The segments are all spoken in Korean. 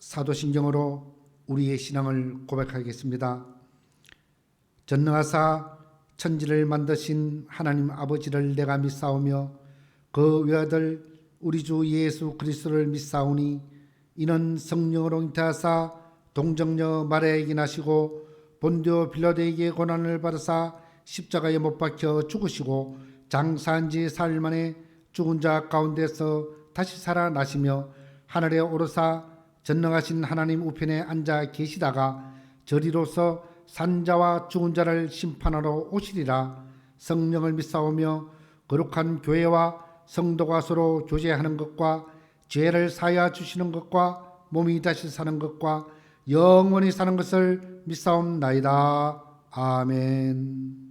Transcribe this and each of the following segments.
사도신경으로 우리의 신앙을 고백하겠습니다. 전능하사 천지를 만드신 하나님 아버지를 내가 믿사오며 그 외아들 우리 주 예수 그리스도를 믿사오니 이는 성령으로 잉태하사 동정녀 마리아에게 나시고 본디오 빌라도에게 고난을 받으사 십자가에 못 박혀 죽으시고 장사한 지 사흘 만에 죽은 자 가운데서 다시 살아나시며 하늘에 오르사 전능하신 하나님 우편에 앉아 계시다가 저리로서 산자와 죽은 자를 심판하러 오시리라. 성령을 믿사오며 거룩한 교회와 성도가 서로 교제하는 것과 죄를 사하여 주시는 것과 몸이 다시 사는 것과 영원히 사는 것을 믿사옵나이다. 아멘.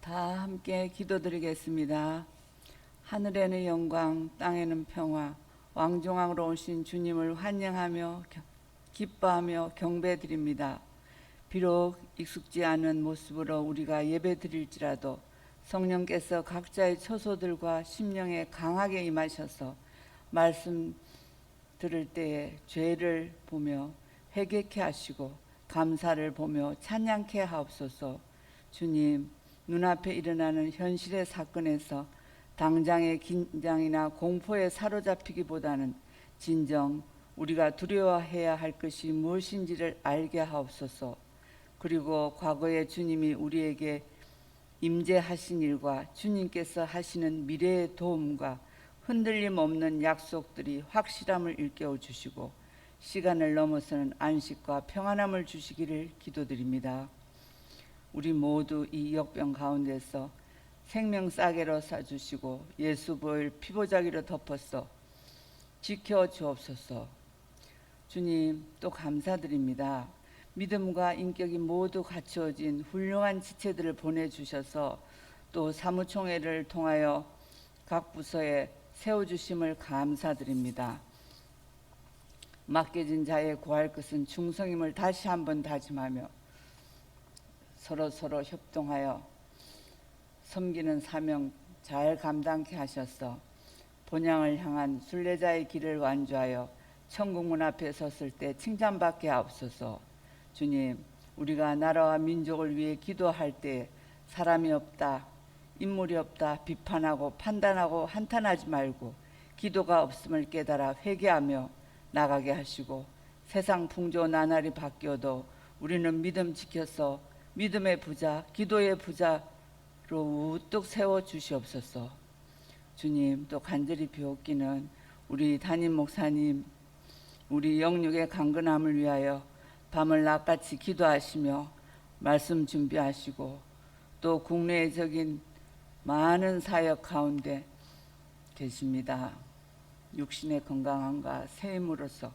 다 함께 기도드리겠습니다. 하늘에는 영광, 땅에는 평화, 왕중왕으로 오신 주님을 환영하며 기뻐하며 경배드립니다. 비록 익숙지 않은 모습으로 우리가 예배드릴지라도 성령께서 각자의 처소들과 심령에 강하게 임하셔서 말씀 들을 때에 죄를 보며 회개케 하시고 감사를 보며 찬양케 하옵소서. 주님, 눈앞에 일어나는 현실의 사건에서 당장의 긴장이나 공포에 사로잡히기보다는 진정 우리가 두려워해야 할 것이 무엇인지를 알게 하옵소서. 그리고 과거에 주님이 우리에게 임재하신 일과 주님께서 하시는 미래의 도움과 흔들림 없는 약속들이 확실함을 일깨워 주시고 시간을 넘어서는 안식과 평안함을 주시기를 기도드립니다. 우리 모두 이 역병 가운데서 생명 싸개로 싸주시고 예수 보혈 피보자기로 덮어서 지켜 주옵소서. 주님, 또 감사드립니다. 믿음과 인격이 모두 갖추어진 훌륭한 지체들을 보내주셔서 또 사무총회를 통하여 각 부서에 세워주심을 감사드립니다. 맡겨진 자의 구할 것은 충성임을 다시 한번 다짐하며 서로 협동하여 섬기는 사명 잘 감당케 하셔서 본향을 향한 순례자의 길을 완주하여 천국문 앞에 섰을 때 칭찬받게 하옵소서. 주님, 우리가 나라와 민족을 위해 기도할 때 사람이 없다, 인물이 없다 비판하고 판단하고 한탄하지 말고 기도가 없음을 깨달아 회개하며 나가게 하시고 세상 풍조 나날이 바뀌어도 우리는 믿음 지켜서 믿음의 부자, 기도의 부자로 우뚝 세워 주시옵소서. 주님, 또 간절히 비옵기는 우리 담임 목사님, 우리 영육의 강건함을 위하여 밤을 낮같이 기도하시며 말씀 준비하시고 또 국내적인 많은 사역 가운데 계십니다. 육신의 건강함과 새 힘으로서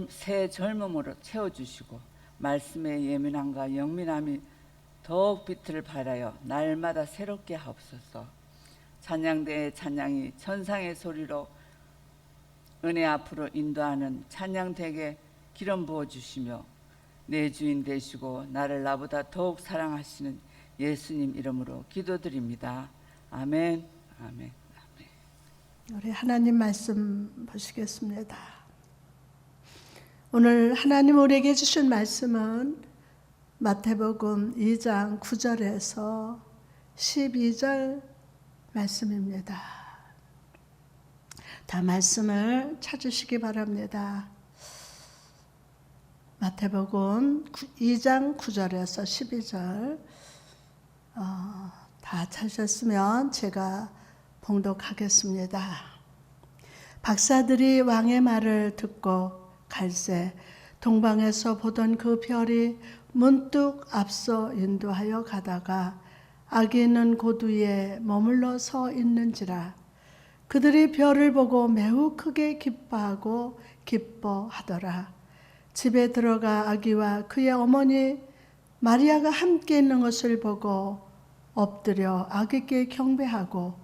새 젊음으로 채워주시고 말씀의 예민함과 영민함이 더욱 빛을 발하여 날마다 새롭게 하옵소서. 찬양대의 찬양이 천상의 소리로 은혜 앞으로 인도하는 찬양대에 기름 부어주시며 내 주인 되시고 나를 나보다 더욱 사랑하시는 예수님 이름으로 기도드립니다. 아멘. 아멘. 우리 하나님 말씀 보시겠습니다. 오늘 하나님 우리에게 주신 말씀은 마태복음 2장 9절에서 12절 말씀입니다. 다 말씀을 찾으시기 바랍니다. 마태복음 2장 9절에서 12절 다 찾으셨으면 제가 봉독하겠습니다. 박사들이 왕의 말을 듣고 갈새 동방에서 보던 그 별이 문득 앞서 인도하여 가다가 악이 있는 곳 위에 머물러 서 있는지라. 그들이 별을 보고 매우 크게 기뻐하고 기뻐하더라. 집에 들어가 아기와 그의 어머니 마리아가 함께 있는 것을 보고 엎드려 아기께 경배하고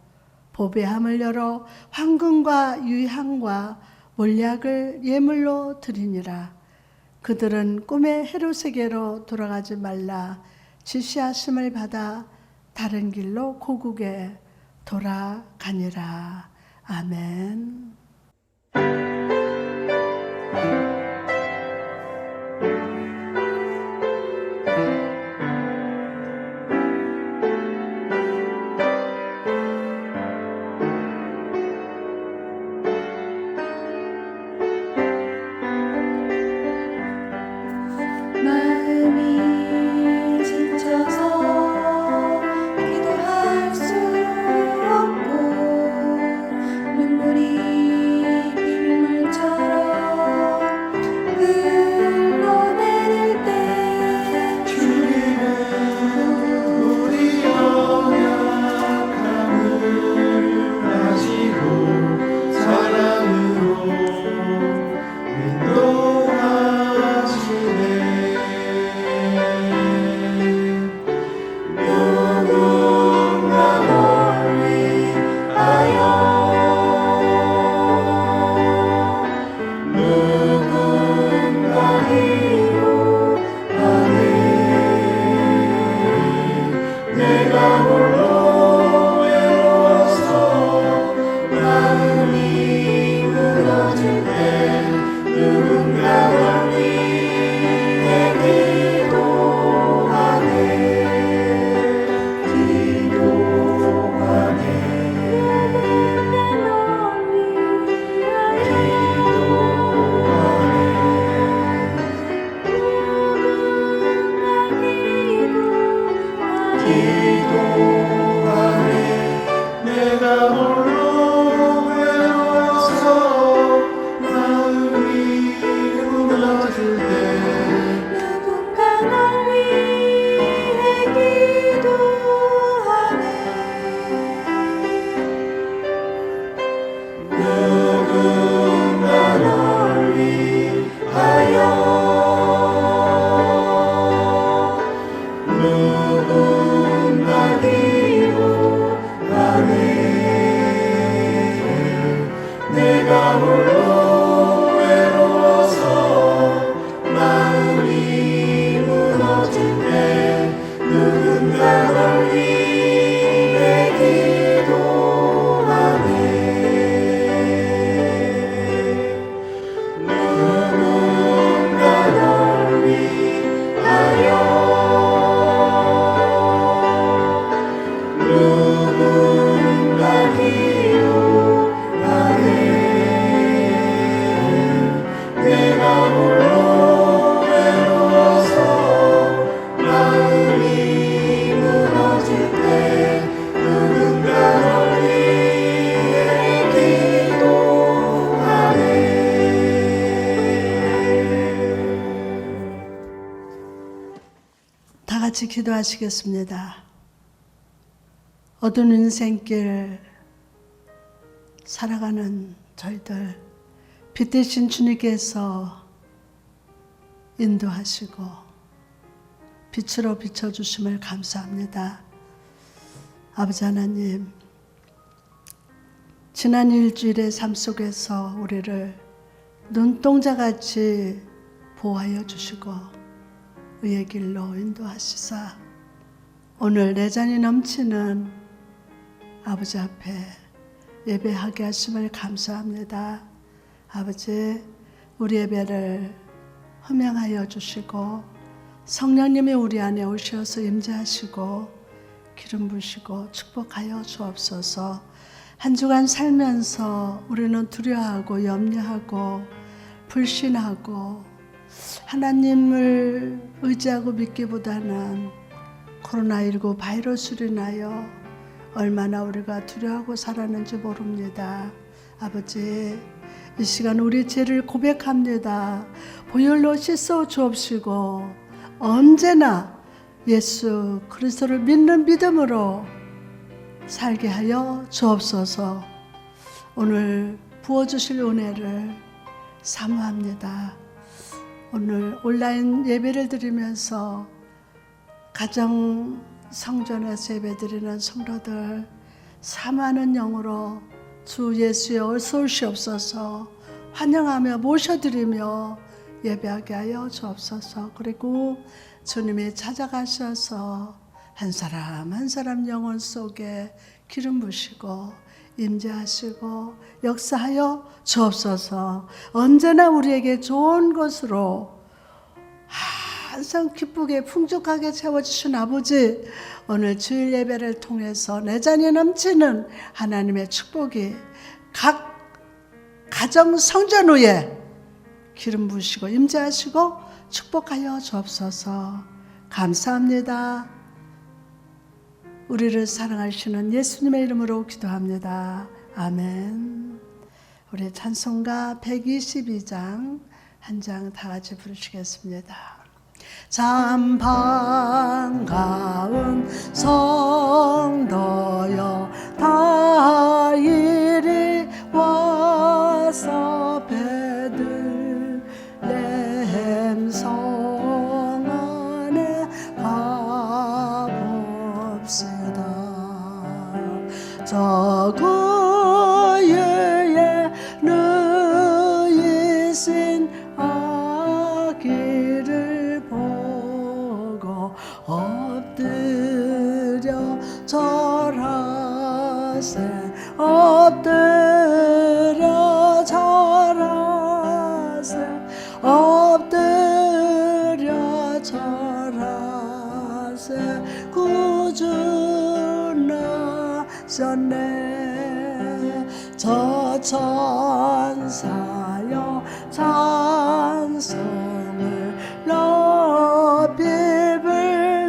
보배함을 열어 황금과 유향과 몰약을 예물로 드리니라. 그들은 꿈의 헤롯에게로 돌아가지 말라 지시하심을 받아 다른 길로 고국에 돌아가니라. 아멘. 마음이 지쳐서 기도할 수 없고 눈물이 빗물처럼 흘러내릴 때 주님은 우리 연약함을 아시고 사랑으로 인도하시네. 누군가 널 위하여 누군가 위로하네. 내가 홀로 외로워서 마음이 무너질 때 누군가 널 위하여 같이 기도하시겠습니다. 어두운 인생길 살아가는 저희들 빛 대신 주님께서 인도하시고 빛으로 비춰주심을 감사합니다. 아버지 하나님, 지난 일주일의 삶 속에서 우리를 눈동자같이 보호하여 주시고 의의 길로 인도하시사 오늘 내 잔이 넘치는 아버지 앞에 예배하게 하심을 감사합니다. 아버지, 우리 예배를 흠양하여 주시고 성령님이 우리 안에 오셔서 임재하시고 기름 부으시고 축복하여 주옵소서. 한 주간 살면서 우리는 두려워하고 염려하고 불신하고 하나님을 의지하고 믿기보다는 코로나19 바이러스로 인하여 얼마나 우리가 두려워하고 살았는지 모릅니다. 아버지, 이 시간 우리 죄를 고백합니다. 보혈로 씻어 주옵시고 언제나 예수 그리스도를 믿는 믿음으로 살게 하여 주옵소서. 오늘 부어주실 은혜를 사모합니다. 오늘 온라인 예배를 드리면서 가정 성전에서 예배드리는 성도들 사모하는 영으로 주 예수의 어서 오시옵소서 환영하며 모셔드리며 예배하게 하여 주옵소서. 그리고 주님이 찾아가셔서 한 사람 한 사람 영혼 속에 기름 부으시고 임재하시고 역사하여 주옵소서. 언제나 우리에게 좋은 것으로 항상 기쁘게 풍족하게 채워주신 아버지, 오늘 주일 예배를 통해서 내 잔이 넘치는 하나님의 축복이 각 가정 성전 위에 기름 부으시고 임재하시고 축복하여 주옵소서. 감사합니다. 우리를 사랑하시는 예수님의 이름으로 기도합니다. 아멘. 우리 찬송가 122장 한 장 다 같이 부르시겠습니다. 참 반가운 성도여 다 이리 와서 베들레헴 성 안에 가봅시다. 저 구유에 누이신 아기를 보고 엎드려 절하세 엎드려 절하세 엎드려 절하세 구주 나셨네. 저 천사여 찬송을 높이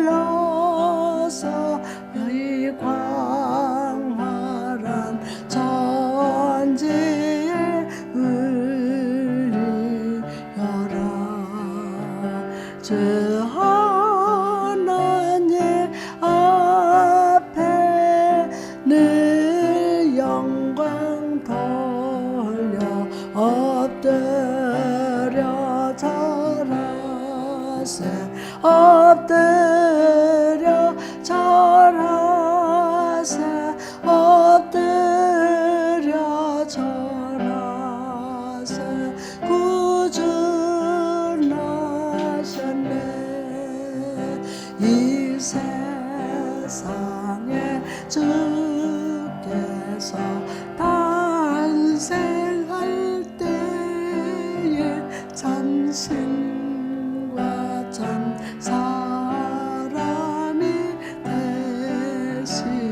불러서 이 광활한 천지에 울리어라. 주 하나님 앞에 늘 영광 돌려 엎드려 절하세 엎드려 절하세 엎드려 절하세 구주 나셨네. 이 세상에 주께서 탄생할 때에 전신과 전 사람이 되시려고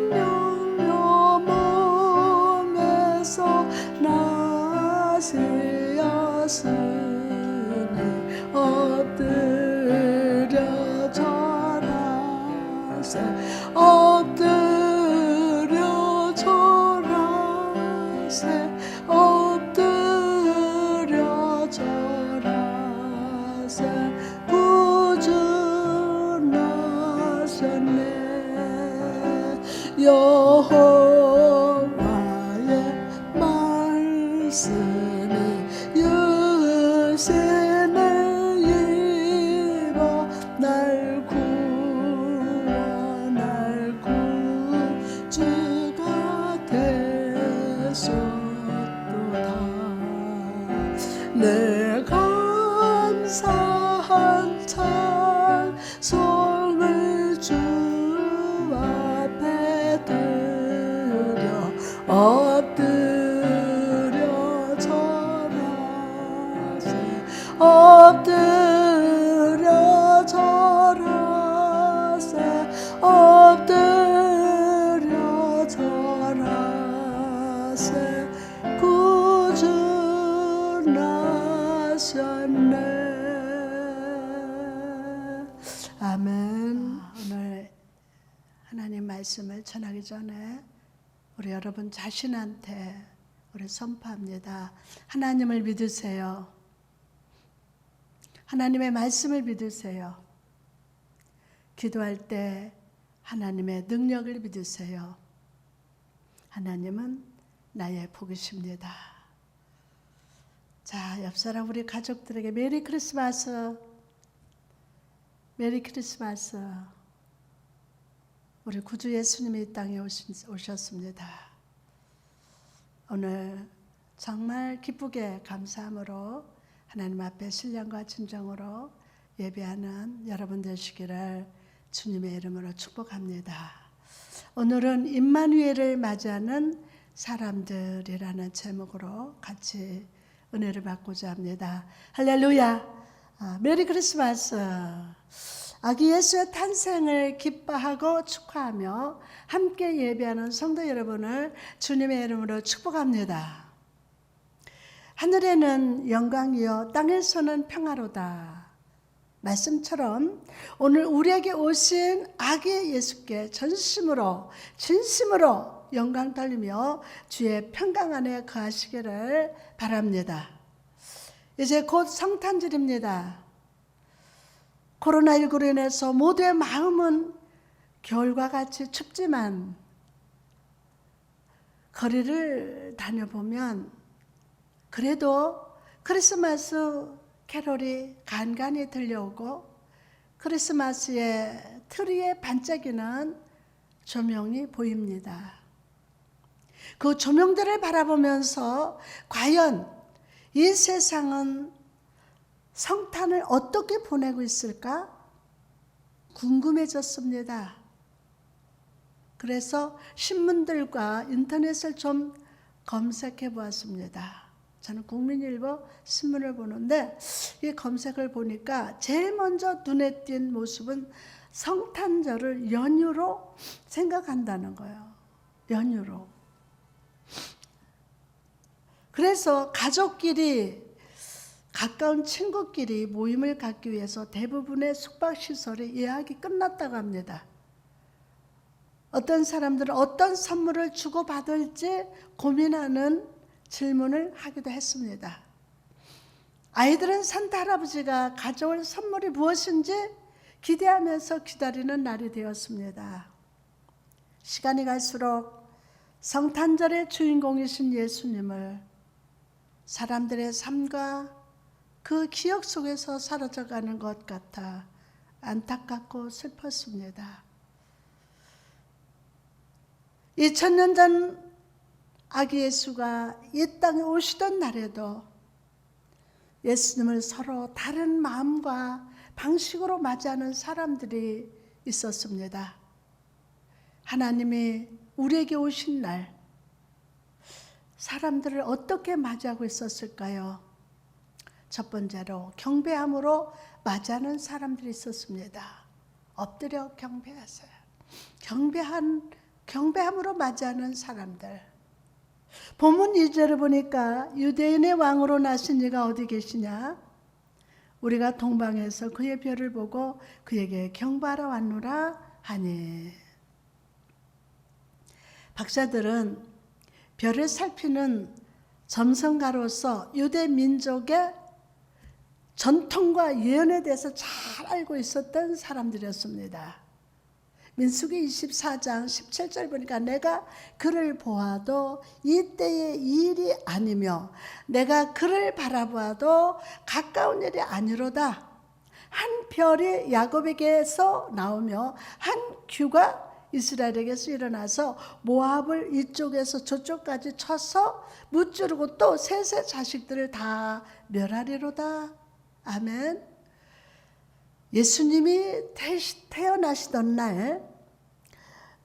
저동령녀 몸에서 나시었으니 엎드려 절하세 엎드려 절하세 엎드려 절하세 엎드려 절하세 엎드려 절하세 엎드려 절하세 구주 나셨네. 아멘. 오늘 하나님 말씀을 전하기 전에 우리 여러분 자신한테 우리 선포합니다. 하나님을 믿으세요. 하나님의 말씀을 믿으세요. 기도할 때 하나님의 능력을 믿으세요. 하나님은 나의 복이십니다. 자, 옆사람 우리 가족들에게 메리 크리스마스. 메리 크리스마스. 우리 구주 예수님이 이 땅에 오셨습니다. 오늘 정말 기쁘게 감사함으로 하나님 앞에 신령과 진정으로 예배하는 여러분 되시기를 주님의 이름으로 축복합니다. 오늘은 임마누엘을 맞이하는 사람들이라는 제목으로 같이 은혜를 받고자 합니다. 할렐루야. 메리 크리스마스. 아기 예수의 탄생을 기뻐하고 축하하며 함께 예배하는 성도 여러분을 주님의 이름으로 축복합니다. 하늘에는 영광이요 땅에서는 평화로다. 말씀처럼 오늘 우리에게 오신 아기 예수께 진심으로 영광 돌리며 주의 평강 안에 거하시기를 바랍니다. 이제 곧 성탄절입니다. 코로나19로 인해서 모두의 마음은 겨울과 같이 춥지만 거리를 다녀보면 그래도 크리스마스 캐롤이 간간히 들려오고 크리스마스의 트리에 반짝이는 조명이 보입니다. 그 조명들을 바라보면서 과연 이 세상은 성탄을 어떻게 보내고 있을까 궁금해졌습니다. 그래서 신문들과 인터넷을 좀 검색해 보았습니다. 저는 국민일보 신문을 보는데 이 검색을 보니까 제일 먼저 눈에 띈 모습은 성탄절을 연휴로 생각한다는 거예요. 연휴로. 그래서 가족끼리 가까운 친구끼리 모임을 갖기 위해서 대부분의 숙박시설이 예약이 끝났다고 합니다. 어떤 사람들은 어떤 선물을 주고받을지 고민하는 질문을 하기도 했습니다. 아이들은 산타 할아버지가 가져올 선물이 무엇인지 기대하면서 기다리는 날이 되었습니다. 시간이 갈수록 성탄절의 주인공이신 예수님을 사람들의 삶과 그 기억 속에서 사라져가는 것 같아 안타깝고 슬펐습니다. 2000년 전 아기 예수가 이 땅에 오시던 날에도 예수님을 서로 다른 마음과 방식으로 맞이하는 사람들이 있었습니다. 하나님이 우리에게 오신 날 사람들을 어떻게 맞이하고 있었을까요? 첫 번째로 경배함으로 맞이하는 사람들이 있었습니다. 엎드려 경배하세요. 경배함으로 맞이하는 사람들. 본문 2절을 보니까 유대인의 왕으로 나신 이가 어디 계시냐? 우리가 동방에서 그의 별을 보고 그에게 경배하러 왔노라 하니. 박사들은 별을 살피는 점성가로서 유대 민족의 전통과 예언에 대해서 잘 알고 있었던 사람들이었습니다. 민수기 24장 17절 보니까 내가 그를 보아도 이때의 일이 아니며 내가 그를 바라보아도 가까운 일이 아니로다. 한 별이 야곱에게서 나오며 한 규가 이스라엘에게서 일어나서 모압을 이쪽에서 저쪽까지 쳐서 무찌르고 또 셋의 자식들을 다 멸하리로다. 아멘. 예수님이 태어나시던 날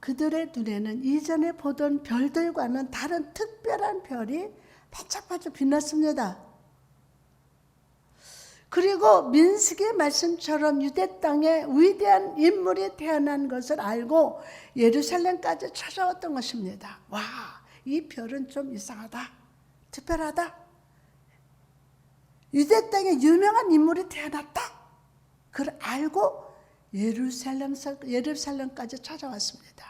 그들의 눈에는 이전에 보던 별들과는 다른 특별한 별이 반짝반짝 빛났습니다. 그리고 민수기의 말씀처럼 유대 땅에 위대한 인물이 태어난 것을 알고 예루살렘까지 찾아왔던 것입니다. 와, 이 별은 좀 이상하다, 특별하다. 유대 땅에 유명한 인물이 태어났다. 그걸 알고 예루살렘까지 찾아왔습니다.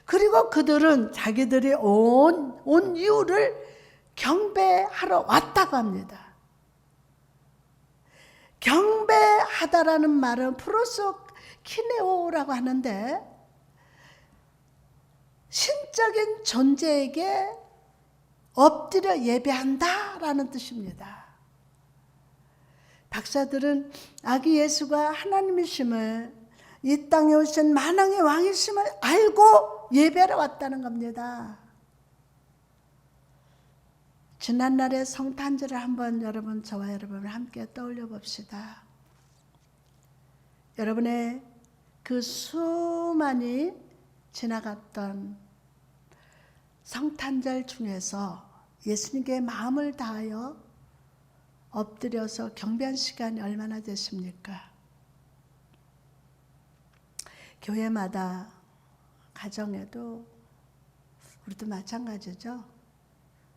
그리고 그들은 자기들이 온 이유를 경배하러 왔다고 합니다. 경배하다라는 말은 프로소키네오라고 하는데 신적인 존재에게 엎드려 예배한다라는 뜻입니다. 박사들은 아기 예수가 하나님이심을, 이 땅에 오신 만왕의 왕이심을 알고 예배하러 왔다는 겁니다. 지난날의 성탄절을 한번 저와 여러분 함께 떠올려 봅시다. 여러분의 그 수많이 지나갔던 성탄절 중에서 예수님께 마음을 다하여 엎드려서 경배한 시간이 얼마나 되십니까? 교회마다, 가정에도 우리도 마찬가지죠.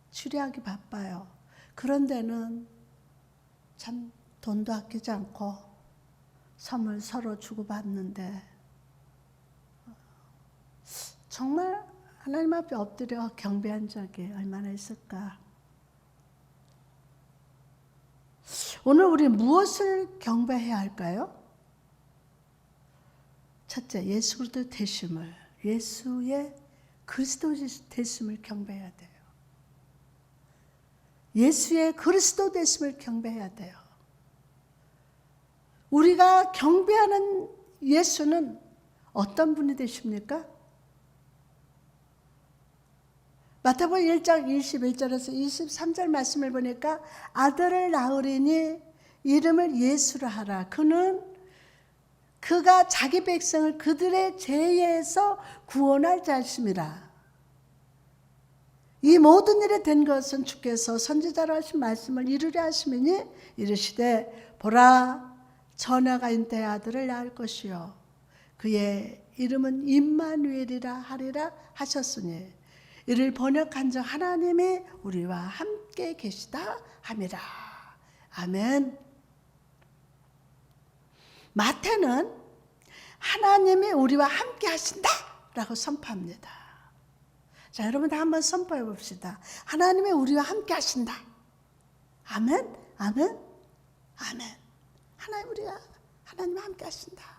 추리하기 바빠요. 그런 데는 참 돈도 아끼지 않고 선물 서로 주고받는데 정말 하나님 앞에 엎드려 경배한 적이 얼마나 있을까? 오늘 우리 무엇을 경배해야 할까요? 첫째, 예수 그리스도 되심을, 예수의 그리스도 되심을 경배해야 돼요. 예수의 그리스도 되심을 경배해야 돼요. 우리가 경배하는 예수는 어떤 분이 되십니까? 마태복음 1장 21절에서 23절 말씀을 보니까 아들을 낳으리니 이름을 예수라 하라. 그가 자기 백성을 그들의 죄에서 구원할 자심이라. 이 모든 일이 된 것은 주께서 선지자로 하신 말씀을 이루려 하심이니 이르시되 보라 처녀가 잉태의 아들을 낳을 것이요 그의 이름은 임마누엘이라 하리라 하셨으니 이를 번역한즉 하나님이 우리와 함께 계시다 함이라. 아멘. 마태는 하나님이 우리와 함께 하신다 라고 선포합니다. 자, 여러분 다 한번 선포해 봅시다. 하나님이 우리와 함께 하신다. 아멘, 아멘, 아멘. 하나님이 함께 하신다.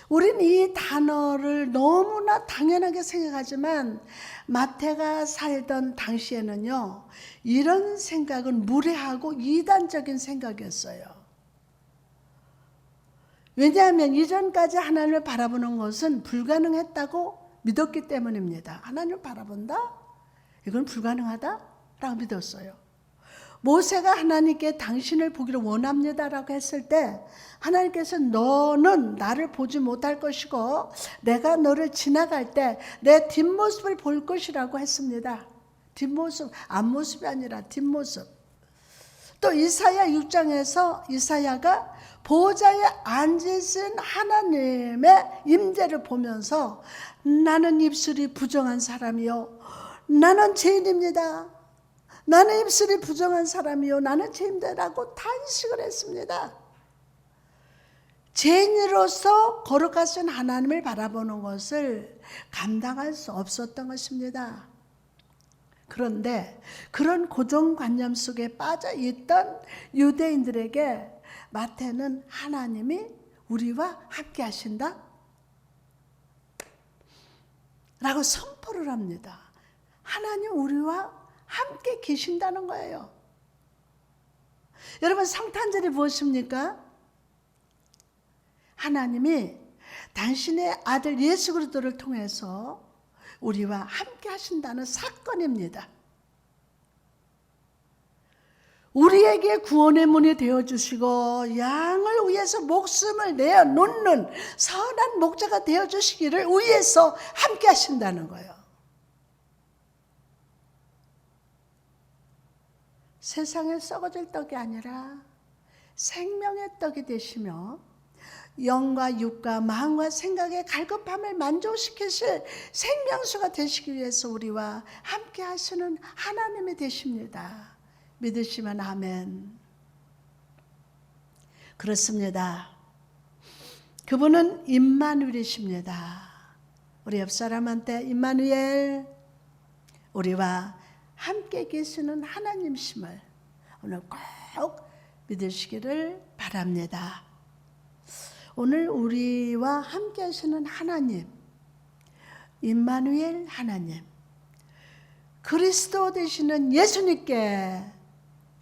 우리는 이 단어를 너무나 당연하게 생각하지만 마태가 살던 당시에는요, 이런 생각은 무례하고 이단적인 생각이었어요. 왜냐하면 이전까지 하나님을 바라보는 것은 불가능했다고 믿었기 때문입니다. 하나님을 바라본다? 이건 불가능하다라고 믿었어요. 모세가 하나님께 당신을 보기를 원합니다라고 했을 때 하나님께서 너는 나를 보지 못할 것이고 내가 너를 지나갈 때 내 뒷모습을 볼 것이라고 했습니다. 뒷모습, 앞모습이 아니라 뒷모습. 또 이사야 6장에서 이사야가 보좌에 앉으신 하나님의 임재를 보면서 나는 입술이 부정한 사람이요 나는 죄인입니다. 나는 입술이 부정한 사람이요 나는 죄인이라고 탄식을 했습니다. 죄인으로서 거룩하신 하나님을 바라보는 것을 감당할 수 없었던 것입니다. 그런데 그런 고정관념 속에 빠져있던 유대인들에게 마태는 하나님이 우리와 함께 하신다 라고 선포를 합니다. 하나님 우리와 함께 계신다는 거예요. 여러분 성탄절이 무엇입니까? 하나님이 당신의 아들 예수 그리스도를 통해서 우리와 함께 하신다는 사건입니다. 우리에게 구원의 문이 되어주시고 양을 위해서 목숨을 내어놓는 선한 목자가 되어주시기를 위해서 함께 하신다는 거예요. 세상에 썩어질 떡이 아니라 생명의 떡이 되시며 영과 육과 마음과 생각의 갈급함을 만족시키실 생명수가 되시기 위해서 우리와 함께 하시는 하나님이 되십니다. 믿으시면 아멘. 그렇습니다. 그분은 임마누엘이십니다. 우리 옆 사람한테 임마누엘, 우리와 함께 계시는 하나님심을 오늘 꼭 믿으시기를 바랍니다. 오늘 우리와 함께 하시는 하나님, 임마누엘 하나님, 그리스도 되시는 예수님께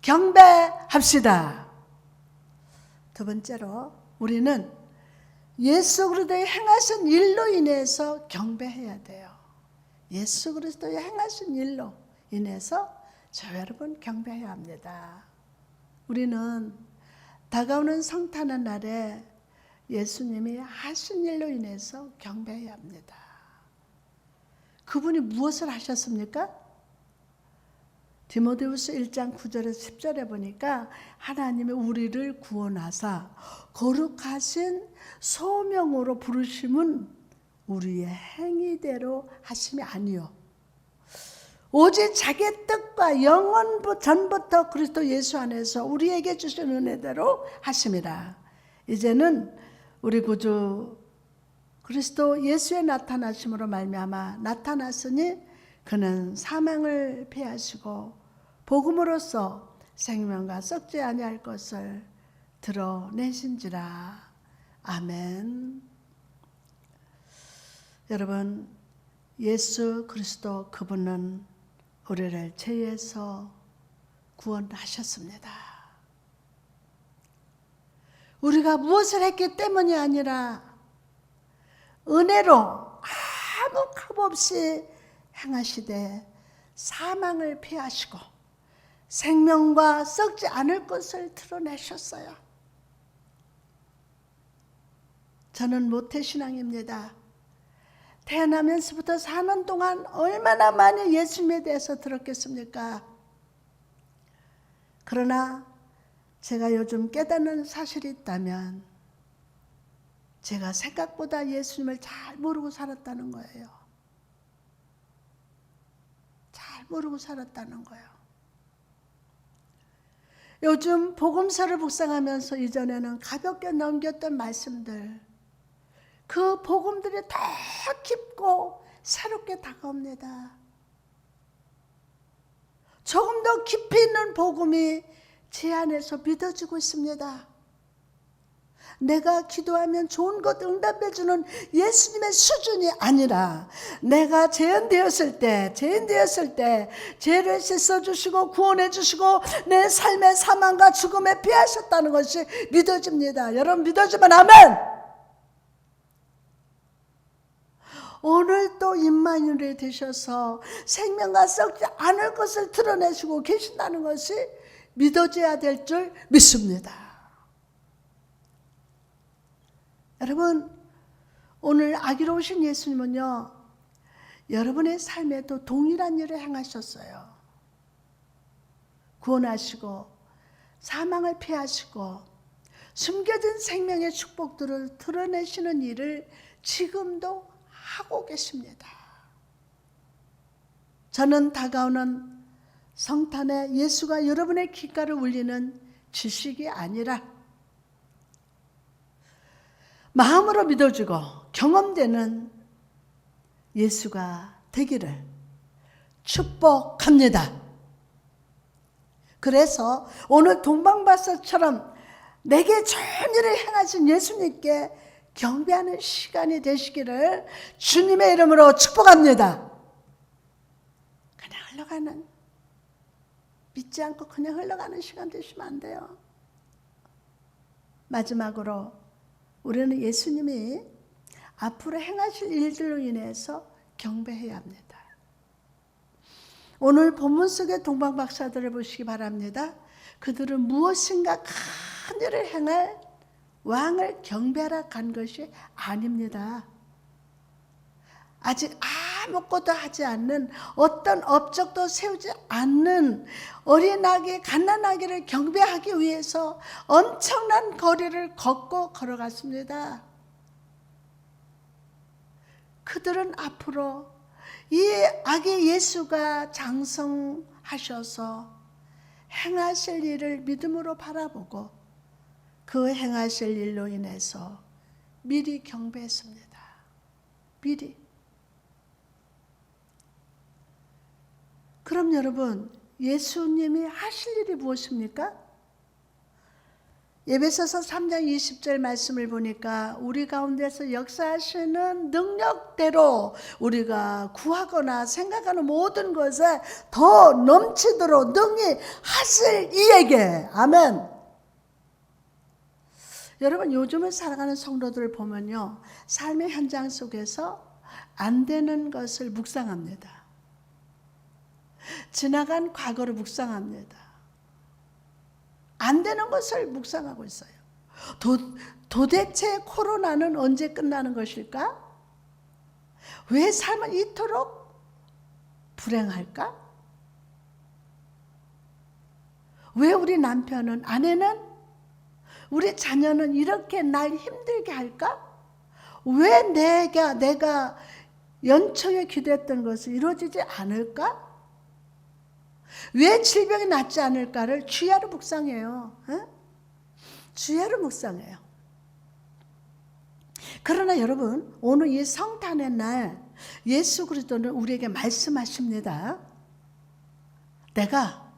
경배합시다. 두 번째로 우리는 예수 그리스도의 행하신 일로 인해서 경배해야 돼요. 예수 그리스도의 행하신 일로 인해서 저 여러분 경배해야 합니다. 우리는 다가오는 성탄의 날에 예수님이 하신 일로 인해서 경배해야 합니다. 그분이 무엇을 하셨습니까? 디모데후서 1장 9절에서 10절에 보니까 하나님이 우리를 구원하사 거룩하신 소명으로 부르심은 우리의 행위대로 하심이 아니요 오직 자기의 뜻과 영원 전부터 그리스도 예수 안에서 우리에게 주신 은혜대로 하심이라. 이제는 우리 구주 그리스도 예수의 나타나심으로 말미암아 나타났으니 그는 사망을 패하시고 복음으로써 생명과 썩지 아니할 것을 드러내신지라. 아멘. 여러분, 예수 그리스도 그분은 우리를 죄에서 구원하셨습니다. 우리가 무엇을 했기 때문이 아니라 은혜로 아무 값 없이 행하시되 사망을 피하시고 생명과 썩지 않을 것을 드러내셨어요. 저는 모태신앙입니다. 태어나면서부터 사는 동안 얼마나 많이 예수님에 대해서 들었겠습니까? 그러나 제가 요즘 깨닫는 사실이 있다면 제가 생각보다 예수님을 잘 모르고 살았다는 거예요. 잘 모르고 살았다는 거예요. 요즘 복음서를 묵상하면서 이전에는 가볍게 넘겼던 말씀들, 그 복음들이 더 깊고 새롭게 다가옵니다. 조금 더 깊이 있는 복음이 제 안에서 믿어지고 있습니다. 내가 기도하면 좋은 것 응답해 주는 예수님의 수준이 아니라 내가 죄인되었을 때 죄를 씻어주시고 구원해 주시고 내 삶의 사망과 죽음에 피하셨다는 것이 믿어집니다. 여러분 믿어지면 아멘. 오늘 또 임마누엘이 되셔서 생명과 썩지 않을 것을 드러내시고 계신다는 것이 믿어져야 될 줄 믿습니다. 여러분, 오늘 아기로우신 예수님은요, 여러분의 삶에도 동일한 일을 행하셨어요. 구원하시고 사망을 피하시고 숨겨진 생명의 축복들을 드러내시는 일을 지금도 하고 계십니다. 저는 다가오는 성탄에 예수가 여러분의 귓가를 울리는 지식이 아니라 마음으로 믿어주고 경험되는 예수가 되기를 축복합니다. 그래서 오늘 동방박사처럼 내게 좋은 일을 행하신 예수님께 경배하는 시간이 되시기를 주님의 이름으로 축복합니다. 그냥 흘러가는, 믿지 않고 그냥 흘러가는 시간 되시면 안 돼요. 마지막으로 우리는 예수님이 앞으로 행하실 일들로 인해서 경배해야 합니다. 오늘 본문 속의 동방박사들을 보시기 바랍니다. 그들은 무엇인가 큰 일을 행할 왕을 경배하러 간 것이 아닙니다. 아직 아무것도 하지 않는, 어떤 업적도 세우지 않는 어린아기, 갓난아기를 경배하기 위해서 엄청난 거리를 걷고 걸어갔습니다. 그들은 앞으로 이 아기 예수가 장성하셔서 행하실 일을 믿음으로 바라보고 그 행하실 일로 인해서 미리 경배했습니다. 미리. 그럼 여러분, 예수님이 하실 일이 무엇입니까? 에베소서 3장 20절 말씀을 보니까 우리 가운데서 역사하시는 능력대로 우리가 구하거나 생각하는 모든 것에 더 넘치도록 능히 하실 이에게. 아멘. 여러분, 요즘을 살아가는 성도들을 보면요, 삶의 현장 속에서 안 되는 것을 묵상합니다. 지나간 과거를 묵상합니다. 안 되는 것을 묵상하고 있어요. 도대체 코로나는 언제 끝나는 것일까? 왜 삶은 이토록 불행할까? 왜 우리 남편은, 아내는, 우리 자녀는 이렇게 날 힘들게 할까? 왜 내가 연초에 기도했던 것이 이루어지지 않을까? 왜 질병이 낫지 않을까를 주야로 묵상해요. 주야로 묵상해요. 그러나 여러분, 오늘 이 성탄의 날 예수 그리스도는 우리에게 말씀하십니다. 내가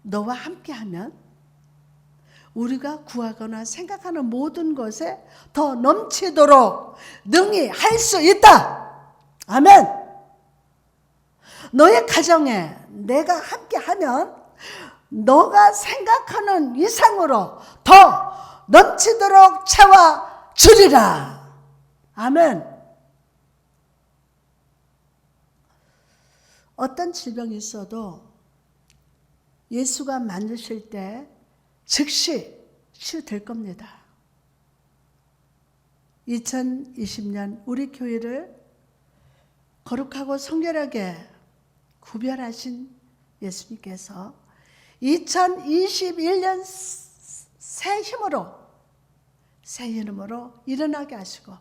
너와 함께하면 우리가 구하거나 생각하는 모든 것에 더 넘치도록 능히 할 수 있다. 아멘. 너의 가정에 내가 함께하면 너가 생각하는 이상으로 더 넘치도록 채워주리라. 아멘. 어떤 질병이 있어도 예수가 만드실 때 즉시 치유될 겁니다. 2020년 우리 교회를 거룩하고 성결하게 구별하신 예수님께서 2021년 새 이름으로 일어나게 하시고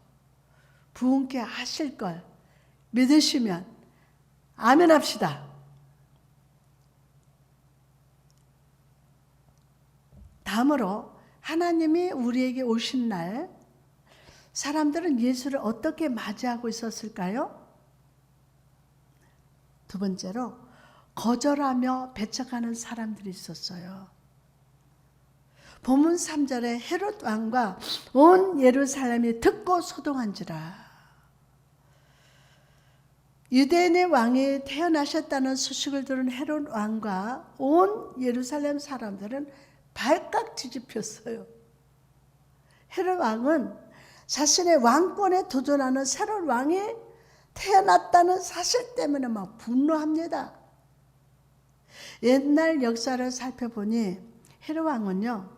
부흥케 하실 걸 믿으시면 아멘 합시다. 다음으로 하나님이 우리에게 오신 날 사람들은 예수를 어떻게 맞이하고 있었을까요? 두 번째로 거절하며 배척하는 사람들이 있었어요. 본문 3절에 헤롯 왕과 온 예루살렘이 듣고 소동한지라. 유대인의 왕이 태어나셨다는 소식을 들은 헤롯 왕과 온 예루살렘 사람들은 발칵 뒤집혔어요. 헤롯 왕은 자신의 왕권에 도전하는 새로운 왕이 태어났다는 사실 때문에 막 분노합니다. 옛날 역사를 살펴보니 헤롯 왕은요,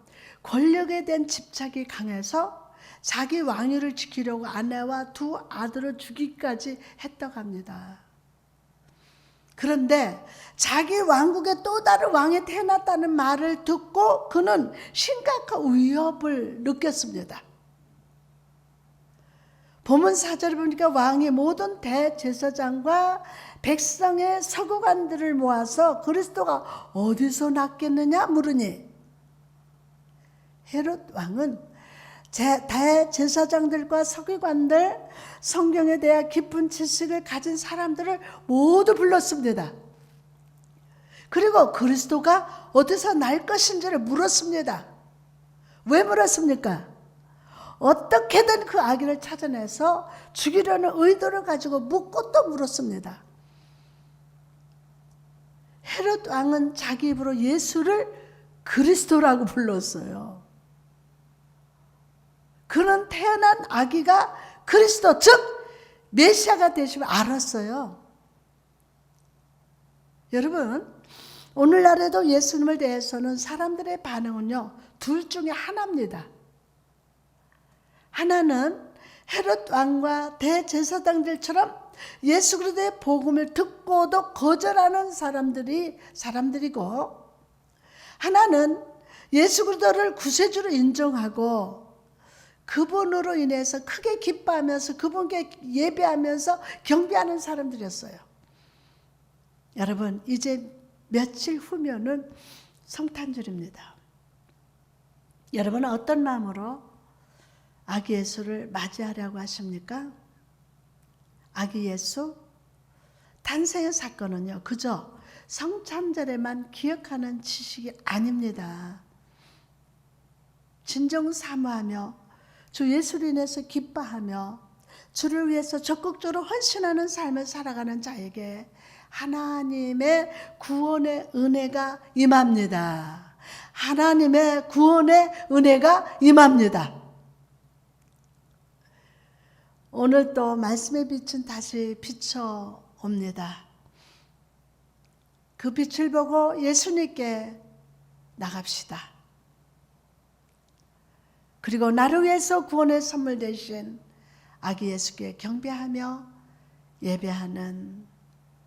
권력에 대한 집착이 강해서 자기 왕위를 지키려고 아내와 두 아들을 죽이기까지 했다고 합니다. 그런데 자기 왕국에 또 다른 왕이 태어났다는 말을 듣고 그는 심각한 위협을 느꼈습니다. 본문 4절을 보니까 왕이 모든 대제사장과 백성의 서구관들을 모아서 그리스도가 어디서 났겠느냐 물으니 헤롯 왕은 대제사장들과 서기관들, 성경에 대한 깊은 지식을 가진 사람들을 모두 불렀습니다. 그리고 그리스도가 어디서 날 것인지를 물었습니다. 왜 물었습니까? 어떻게든 그 아기를 찾아내서 죽이려는 의도를 가지고 묻고 또 물었습니다. 헤롯 왕은 자기 입으로 예수를 그리스도라고 불렀어요. 그는 태어난 아기가 그리스도, 즉 메시아가 되심을 알았어요. 여러분, 오늘날에도 예수님을 대해서는 사람들의 반응은요, 둘 중에 하나입니다. 하나는 헤롯 왕과 대제사장들처럼 예수 그리스도의 복음을 듣고도 거절하는 사람들이고, 하나는 예수 그리스도를 구세주로 인정하고 그분으로 인해서 크게 기뻐하면서 그분께 예배하면서 경배하는 사람들이었어요. 여러분, 이제 며칠 후면은 성탄절입니다. 여러분은 어떤 마음으로 아기 예수를 맞이하려고 하십니까? 아기 예수 탄생의 사건은요, 그저 성탄절에만 기억하는 지식이 아닙니다. 진정 사모하며 주 예수로 인해서 기뻐하며 주를 위해서 적극적으로 헌신하는 삶을 살아가는 자에게 하나님의 구원의 은혜가 임합니다. 하나님의 구원의 은혜가 임합니다. 오늘 또 말씀의 빛은 다시 비춰옵니다. 그 빛을 보고 예수님께 나갑시다. 그리고 나를 위해서 구원의 선물 되신 아기 예수께 경배하며 예배하는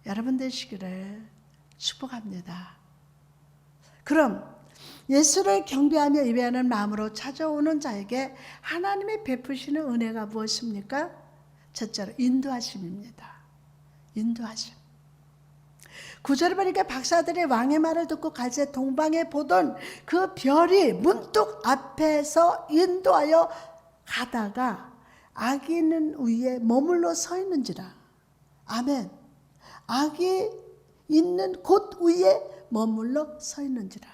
여러분 되시기를 축복합니다. 그럼 예수를 경배하며 예배하는 마음으로 찾아오는 자에게 하나님이 베푸시는 은혜가 무엇입니까? 첫째로 인도하심입니다. 인도하심. 9절에 보니까 박사들이 왕의 말을 듣고 갈새 동방에 보던 그 별이 문득 앞에서 인도하여 가다가 아기 있는 위에 머물러 서 있는지라. 아멘. 아기 있는 곳 위에 머물러 서 있는지라.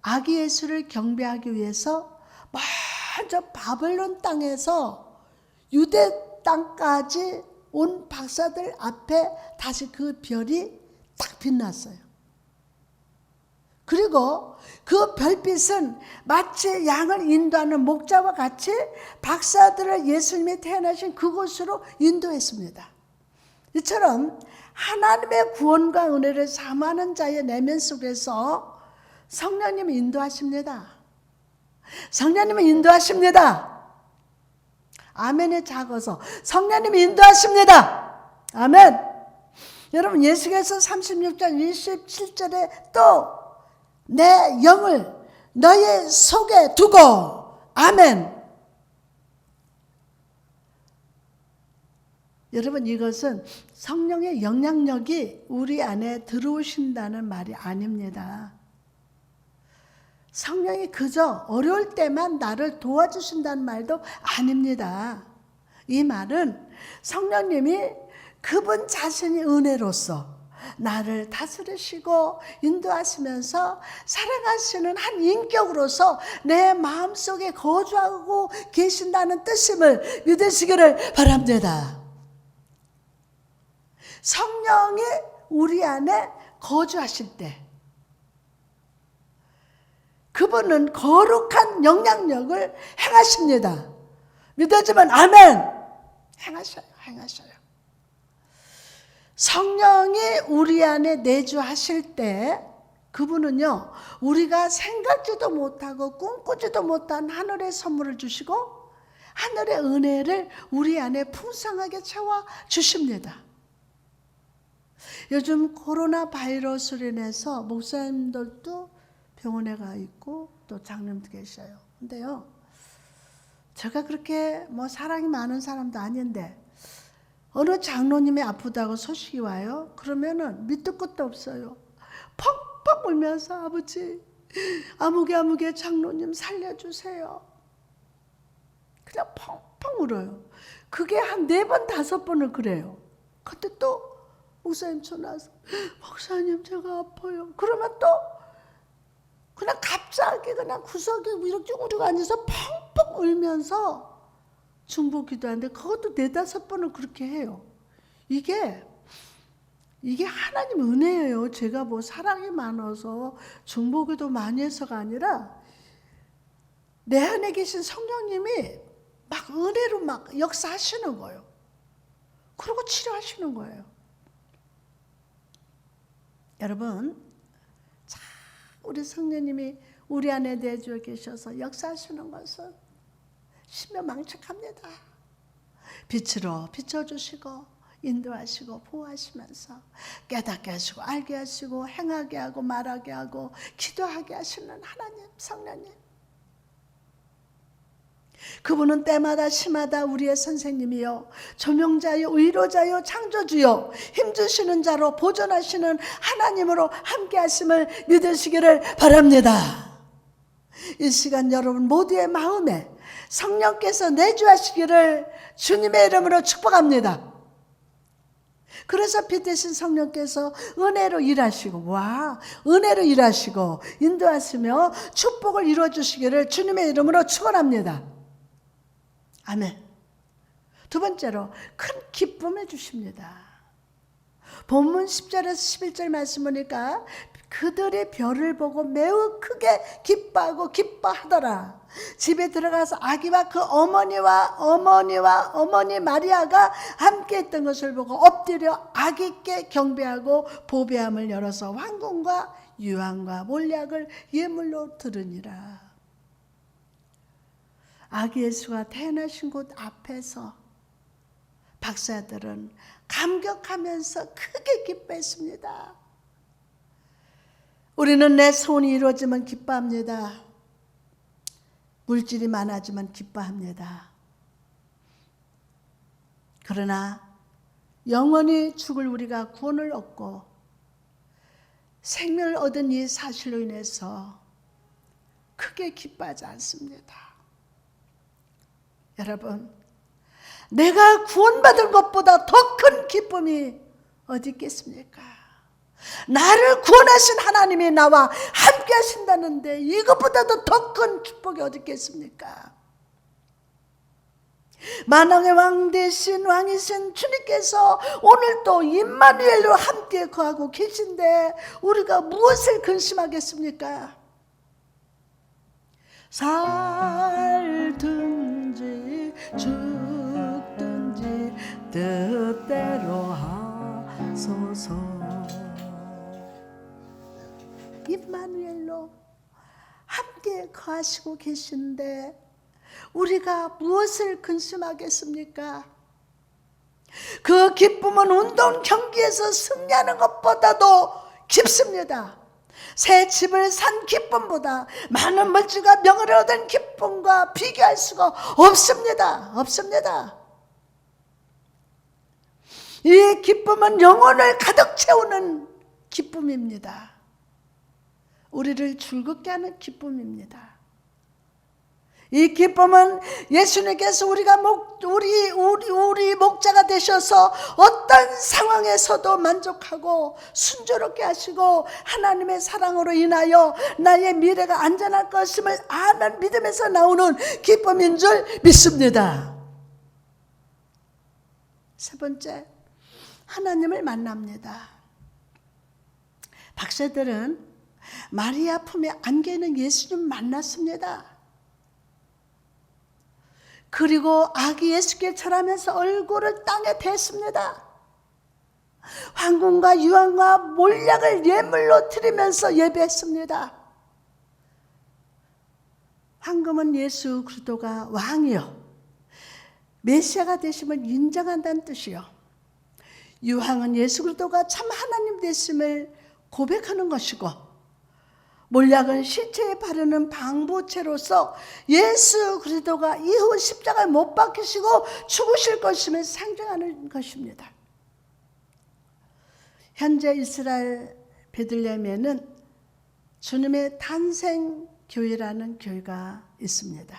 아기 예수를 경배하기 위해서 먼저 바벨론 땅에서 유대 땅까지 온 박사들 앞에 다시 그 별이 딱 빛났어요. 그리고 그 별빛은 마치 양을 인도하는 목자와 같이 박사들을 예수님이 태어나신 그곳으로 인도했습니다. 이처럼 하나님의 구원과 은혜를 사모하는 자의 내면 속에서 성령님이 인도하십니다. 성령님이 인도하십니다. 아멘이 작아서 성령님이 인도하십니다. 아멘. 여러분, 예수께서 36장 27절에 또 내 영을 너의 속에 두고, 아멘. 여러분, 이것은 성령의 영향력이 우리 안에 들어오신다는 말이 아닙니다. 성령이 그저 어려울 때만 나를 도와주신다는 말도 아닙니다. 이 말은 성령님이 그분 자신이 은혜로서 나를 다스리시고 인도하시면서 살아가시는 한 인격으로서 내 마음속에 거주하고 계신다는 뜻임을 믿으시기를 바랍니다. 성령이 우리 안에 거주하실 때 그분은 거룩한 영향력을 행하십니다. 믿어지면 아멘. 행하셔요. 성령이 우리 안에 내주하실 때 그분은요, 우리가 생각지도 못하고 꿈꾸지도 못한 하늘의 선물을 주시고 하늘의 은혜를 우리 안에 풍성하게 채워 주십니다. 요즘 코로나 바이러스로 인해서 목사님들도 병원에 가 있고 또 장님도 계셔요. 근데요, 제가 그렇게 사랑이 많은 사람도 아닌데 어느 장로님이 아프다고 소식이 와요. 그러면은 밑도 끝도 없어요. 펑펑 울면서 아버지, 아무개 장로님 살려주세요. 그냥 펑펑 울어요. 그게 한 4번 5번을 그래요. 그때 또 목사님 전화해서 목사님 제가 아파요. 그러면 또 그냥 갑자기 그냥 구석에 이렇게 우리고 앉아서 펑펑 울면서 중보 기도하는데 그것도 4-5번을 그렇게 해요. 이게 하나님 은혜예요. 제가 사랑이 많아서 중보 기도 많이 해서가 아니라 내 안에 계신 성령님이 막 은혜로 막 역사하시는 거예요. 그리고 치료하시는 거예요. 여러분, 참 우리 성령님이 우리 안에 내주어 계셔서 역사하시는 것은 신명망측합니다. 빛으로 비춰주시고 인도하시고 보호하시면서 깨닫게 하시고 알게 하시고 행하게 하고 말하게 하고 기도하게 하시는 하나님, 성령님. 그분은 때마다 시마다 우리의 선생님이요, 조명자요, 의로자요, 창조주요, 힘주시는 자로 보존하시는 하나님으로 함께 하심을 믿으시기를 바랍니다. 이 시간 여러분 모두의 마음에 성령께서 내주하시기를 주님의 이름으로 축복합니다. 그래서 빛 대신 성령께서 은혜로 일하시고, 은혜로 일하시고 인도하시며 축복을 이루어주시기를 주님의 이름으로 축원합니다. 아멘. 두 번째로 큰 기쁨을 주십니다. 본문 10절에서 11절 말씀 보니까 그들의 별을 보고 매우 크게 기뻐하고 기뻐하더라. 집에 들어가서 아기와 그 어머니 마리아가 함께 했던 것을 보고 엎드려 아기께 경배하고 보배함을 열어서 황금과 유황과 몰약을 예물로 드르니라. 아기 예수가 태어나신 곳 앞에서 박사들은 감격하면서 크게 기뻐했습니다. 우리는 내 소원이 이루어지면 기뻐합니다. 물질이 많아지면 기뻐합니다. 그러나 영원히 죽을 우리가 구원을 얻고 생명을 얻은 이 사실로 인해서 크게 기뻐하지 않습니다. 여러분, 내가 구원받은 것보다 더 큰 기쁨이 어디 있겠습니까? 나를 구원하신 하나님이 나와 함께 하신다는데 이것보다도 더 큰 축복이 어디 있겠습니까? 만왕의 왕 대신 왕이신 주님께서 오늘 또 임마누엘로 함께 거하고 계신데 우리가 무엇을 근심하겠습니까? 살든지 죽든지 뜻대로 하소서. 임마누엘로 함께 거하시고 계신데 우리가 무엇을 근심하겠습니까? 그 기쁨은 운동 경기에서 승리하는 것보다도 깊습니다. 새 집을 산 기쁨보다 많은 물질과 명예를 얻은 기쁨과 비교할 수가 없습니다. 이 기쁨은 영혼을 가득 채우는 기쁨입니다. 우리를 즐겁게 하는 기쁨입니다. 이 기쁨은 예수님께서 우리 목자가 되셔서 어떤 상황에서도 만족하고 순조롭게 하시고 하나님의 사랑으로 인하여 나의 미래가 안전할 것임을 아는 믿음에서 나오는 기쁨인 줄 믿습니다. 세 번째, 하나님을 만납니다. 박사들은 마리아 품에 안겨있는 예수님 만났습니다. 그리고 아기 예수께 절하면서 얼굴을 땅에 댔습니다. 황금과 유황과 몰약을 예물로 드리면서 예배했습니다. 황금은 예수 그리스도가 왕이요 메시아가 되심을 인정한다는 뜻이요, 유황은 예수 그리스도가 참 하나님 되심을 고백하는 것이고, 몰약은 시체에 바르는 방부제로서 예수 그리스도가 이후 십자가에 못 박히시고 죽으실 것임을 상징하는 것입니다. 현재 이스라엘 베들레헴에는 주님의 탄생교회라는 교회가 있습니다.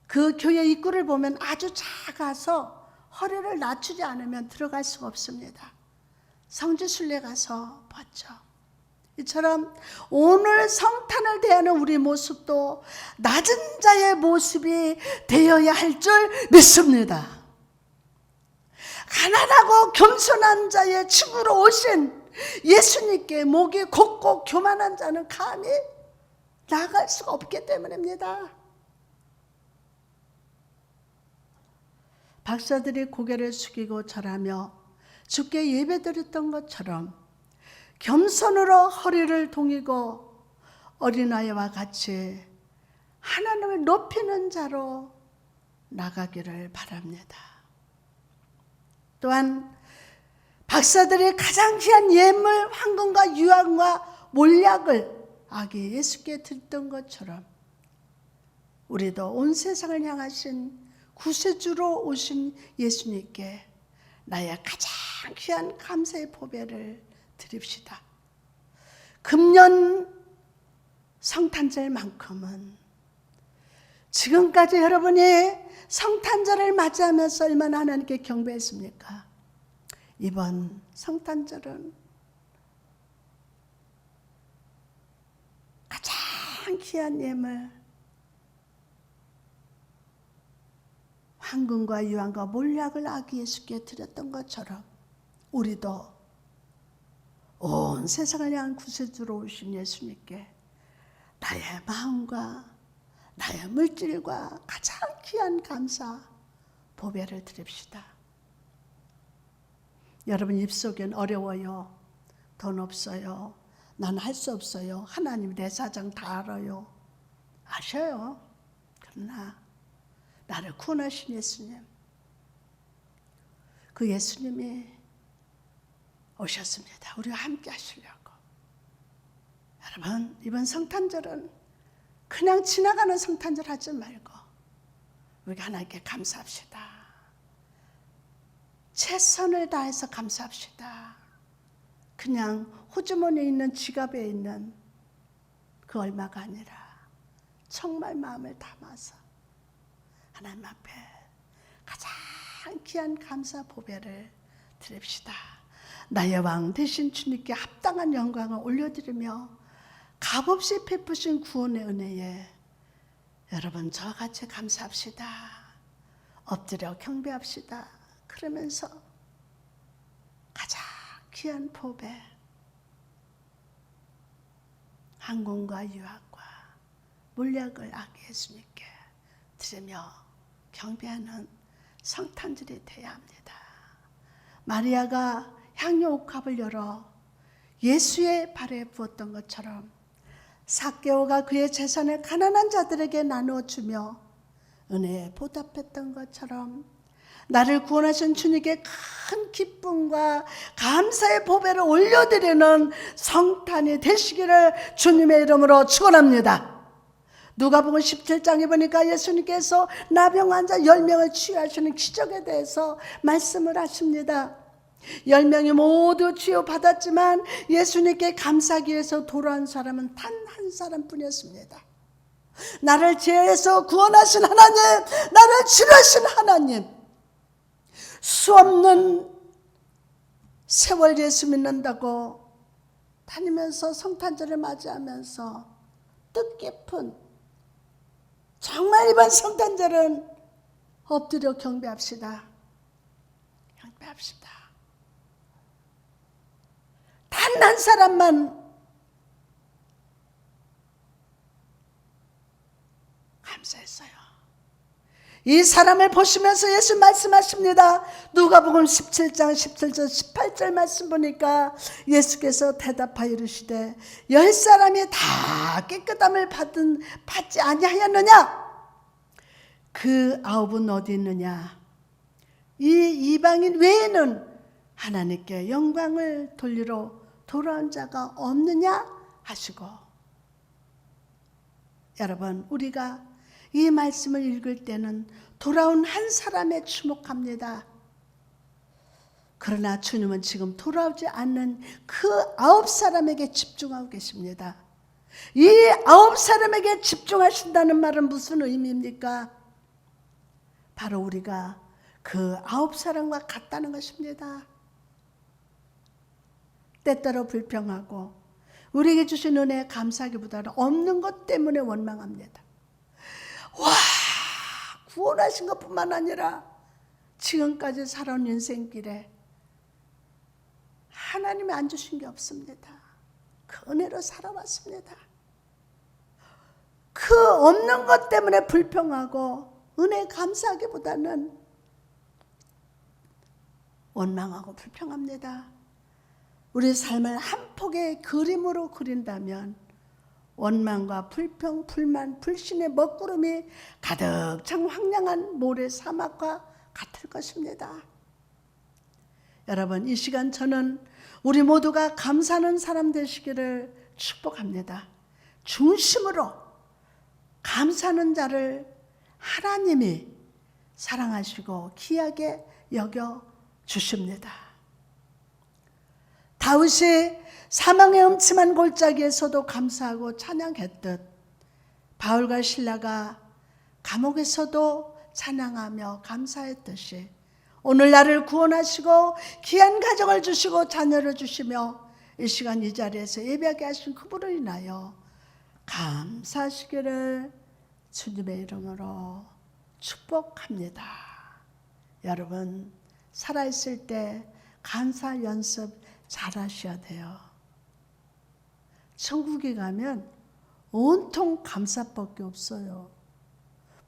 그 교회 입구를 보면 아주 작아서 허리를 낮추지 않으면 들어갈 수가 없습니다. 성지순례 가서 봤죠. 이처럼 오늘 성탄을 대하는 우리 모습도 낮은 자의 모습이 되어야 할 줄 믿습니다. 가난하고 겸손한 자의 친구로 오신 예수님께 목이 곱고 교만한 자는 감히 나아갈 수가 없기 때문입니다. 박사들이 고개를 숙이고 절하며 주께 예배드렸던 것처럼 겸손으로 허리를 동이고 어린아이와 같이 하나님을 높이는 자로 나가기를 바랍니다. 또한 박사들이 가장 귀한 예물, 황금과 유황과 몰약을 아기 예수께 드렸던 것처럼 우리도 온 세상을 향하신 구세주로 오신 예수님께 나의 가장 귀한 감사의 보배를 드립시다. 금년 성탄절만큼은 지금까지 여러분이 성탄절을 맞이하면서 얼마나 하나님께 경배했습니까? 이번 성탄절은 가장 귀한 예물, 황금과 유황과 몰약을 아기 예수께 드렸던 것처럼 우리도 온 세상을 향한 구세주로 오신 예수님께 나의 마음과 나의 물질과 가장 귀한 감사 보배를 드립시다. 여러분 입속엔 어려워요. 돈 없어요. 난 할 수 없어요. 하나님 내 사정 다 알아요. 아셔요. 그러나 나를 구원하신 예수님, 그 예수님이 오셨습니다. 우리와 함께 하시려고. 여러분 이번 성탄절은 그냥 지나가는 성탄절 하지 말고 우리가 하나님께 감사합시다. 최선을 다해서 감사합시다. 그냥 호주머니에 있는 지갑에 있는 그 얼마가 아니라 정말 마음을 담아서 하나님 앞에 가장 귀한 감사 보배를 드립시다. 나의 왕 되신 주님께 합당한 영광을 올려드리며 값없이 베푸신 구원의 은혜에 여러분 저같이 감사합시다. 엎드려 경배합시다. 그러면서 가장 귀한 보배, 황금과 유황과 몰약을 아기 예수님께 드리며 경배하는 성탄절이 되어야 합니다. 마리아가 향유 옥합을 열어 예수의 발에 부었던 것처럼 삭개오가 그의 재산을 가난한 자들에게 나누어주며 은혜에 보답했던 것처럼 나를 구원하신 주님께 큰 기쁨과 감사의 보배를 올려드리는 성탄이 되시기를 주님의 이름으로 축원합니다. 누가복음 17장에 보니까 예수님께서 나병 환자 10명을 치유하시는 기적에 대해서 말씀을 하십니다. 10명이 모두 치유받았지만 예수님께 감사하기 위해서 돌아온 사람은 단 한 사람뿐이었습니다. 나를 죄에서 구원하신 하나님, 나를 치료하신 하나님, 수없는 세월 예수 믿는다고 다니면서 성탄절을 맞이하면서 뜻깊은 정말 이번 성탄절은 엎드려 경배합시다. 경배합시다. 단 한 사람만 감사했어요. 이 사람을 보시면서 예수 말씀하십니다. 누가복음 17장 17절 18절 말씀 보니까 예수께서 대답하여 이르시되 10사람이 다 깨끗함을 받지 아니하였느냐? 그 9은 어디 있느냐? 이 이방인 외에는 하나님께 영광을 돌리러 돌아온 자가 없느냐? 하시고, 여러분 우리가 이 말씀을 읽을 때는 돌아온 한 사람에 주목합니다. 그러나 주님은 지금 돌아오지 않는 그 9사람에게 집중하고 계십니다. 이 9사람에게 집중하신다는 말은 무슨 의미입니까? 바로 우리가 그 9사람과 같다는 것입니다. 때때로 불평하고 우리에게 주신 은혜에 감사하기보다는 없는 것 때문에 원망합니다. 와, 구원하신 것뿐만 아니라 지금까지 살아온 인생길에 하나님이 안 주신 게 없습니다. 그 은혜로 살아왔습니다. 그 없는 것 때문에 불평하고 은혜에 감사하기보다는 원망하고 불평합니다. 우리 삶을 한 폭의 그림으로 그린다면 원망과 불평, 불만, 불신의 먹구름이 가득 찬 황량한 모래 사막과 같을 것입니다. 여러분, 이 시간 저는 우리 모두가 감사하는 사람 되시기를 축복합니다. 중심으로 감사하는 자를 하나님이 사랑하시고 귀하게 여겨 주십니다. 다윗이 사망의 음침한 골짜기에서도 감사하고 찬양했듯 바울과 실라가 감옥에서도 찬양하며 감사했듯이 오늘 나를 구원하시고 귀한 가정을 주시고 자녀를 주시며 이 시간 이 자리에서 예배하게 하신 그분을 인하여 감사하시기를 주님의 이름으로 축복합니다. 여러분, 살아있을 때 감사 연습 잘 하셔야 돼요. 천국에 가면 온통 감사밖에 없어요.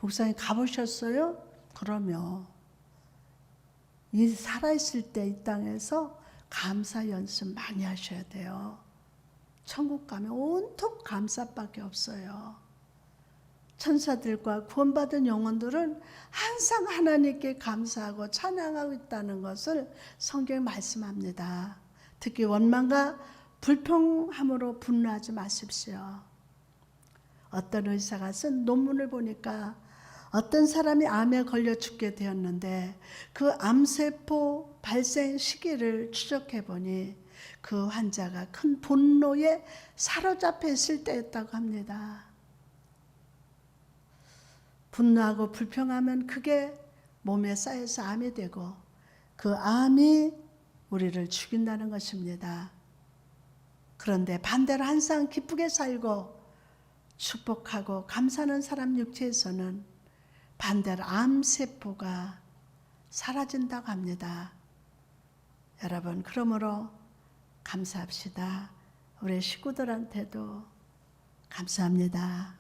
목사님 가보셨어요? 그러면 이 살아있을 때 이 땅에서 감사 연습 많이 하셔야 돼요. 천국 가면 온통 감사밖에 없어요. 천사들과 구원받은 영혼들은 항상 하나님께 감사하고 찬양하고 있다는 것을 성경에 말씀합니다. 특히 원망과 불평함으로 분노하지 마십시오. 어떤 의사가 쓴 논문을 보니까 어떤 사람이 암에 걸려 죽게 되었는데 그 암세포 발생 시기를 추적해 보니 그 환자가 큰 분노에 사로잡혀 있을 때였다고 합니다. 분노하고 불평하면 그게 몸에 쌓여서 암이 되고 그 암이 우리를 죽인다는 것입니다. 그런데 반대로 항상 기쁘게 살고 축복하고 감사하는 사람 육체에서는 반대로 암세포가 사라진다고 합니다. 여러분, 그러므로 감사합시다. 우리 식구들한테도 감사합니다.